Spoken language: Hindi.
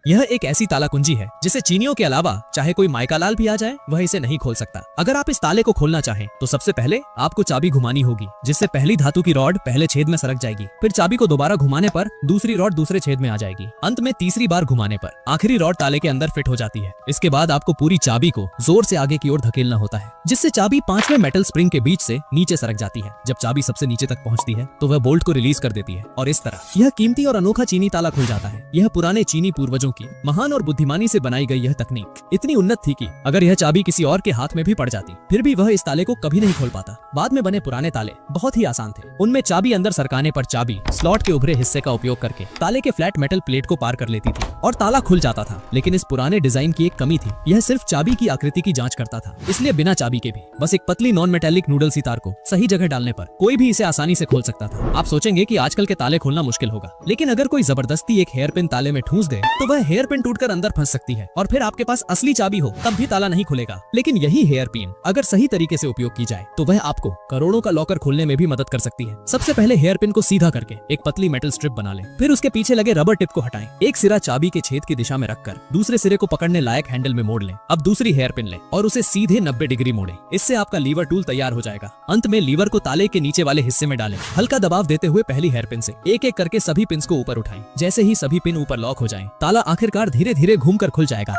यह एक ऐसी ताला कुंजी है जिसे चीनियों के अलावा चाहे कोई माइका लाल भी आ जाए वह इसे नहीं खोल सकता। अगर आप इस ताले को खोलना चाहें तो सबसे पहले आपको चाबी घुमानी होगी, जिससे पहली धातु की रॉड पहले छेद में सरक जाएगी। फिर चाबी को दोबारा घुमाने पर दूसरी रॉड दूसरे छेद में आ जाएगी। अंत में तीसरी बार घुमाने पर आखिरी रॉड ताले के अंदर फिट हो जाती है। इसके बाद आपको पूरी चाबी को जोर से आगे की ओर धकेलना होता है, जिससे चाबी 5वें मेटल स्प्रिंग के बीच से नीचे सरक जाती है। जब चाबी सबसे नीचे तक पहुंचती है तो वह बोल्ट को रिलीज कर देती है और इस तरह यह कीमती और अनोखा चीनी ताला खुल जाता है। यह पुराने चीनी पूर्वजों की महान और बुद्धिमानी से बनाई गई यह तकनीक इतनी उन्नत थी कि अगर यह चाबी किसी और के हाथ में भी पड़ जाती फिर भी वह इस ताले को कभी नहीं खोल पाता। बाद में बने पुराने ताले बहुत ही आसान थे। उनमें चाबी अंदर सरकाने पर चाबी स्लॉट के उभरे हिस्से का उपयोग करके ताले के फ्लैट मेटल प्लेट को पार कर लेती थी और ताला खुल जाता था। लेकिन इस पुराने डिजाइन की एक कमी थी, यह सिर्फ चाबी की आकृति की जांच करता था। इसलिए बिना चाबी के भी बस एक पतली नॉन मेटेलिक नूडल सी तार को सही जगह डालने पर कोई भी इसे आसानी से खोल सकता था। आप सोचेंगे कि आजकल के ताले खोलना मुश्किल होगा, लेकिन अगर कोई जबरदस्ती एक हेयर पिन ताले में ठूंस दे तो वह हेयर पिन टूटकर अंदर फंस सकती है और फिर आपके पास असली चाबी हो तब भी ताला नहीं खुलेगा। लेकिन यही हेयर पिन अगर सही तरीके से उपयोग की जाए तो वह आपको करोड़ों का लॉकर खोलने में भी मदद कर सकती है। सबसे पहले हेयर पिन को सीधा करके एक पतली मेटल स्ट्रिप बना लें। फिर उसके पीछे लगे रबर टिप को हटाएं। एक सिरा चाबी के छेद की दिशा में रखकर दूसरे सिरे को पकड़ने लायक हैंडल में मोड़ लें। अब दूसरी हेयर पिन लें और उसे सीधे 90 डिग्री मोड़ें। इससे आपका लीवर टूल तैयार हो जाएगा। अंत में लीवर को ताले के नीचे वाले हिस्से में डालें। हल्का दबाव देते हुए पहली हेयर पिन से एक एक करके सभी पिन्स को ऊपर उठाएं। जैसे ही सभी पिन ऊपर लॉक हो जाएं, ताला आखिरकार धीरे धीरे घूमकर खुल जाएगा।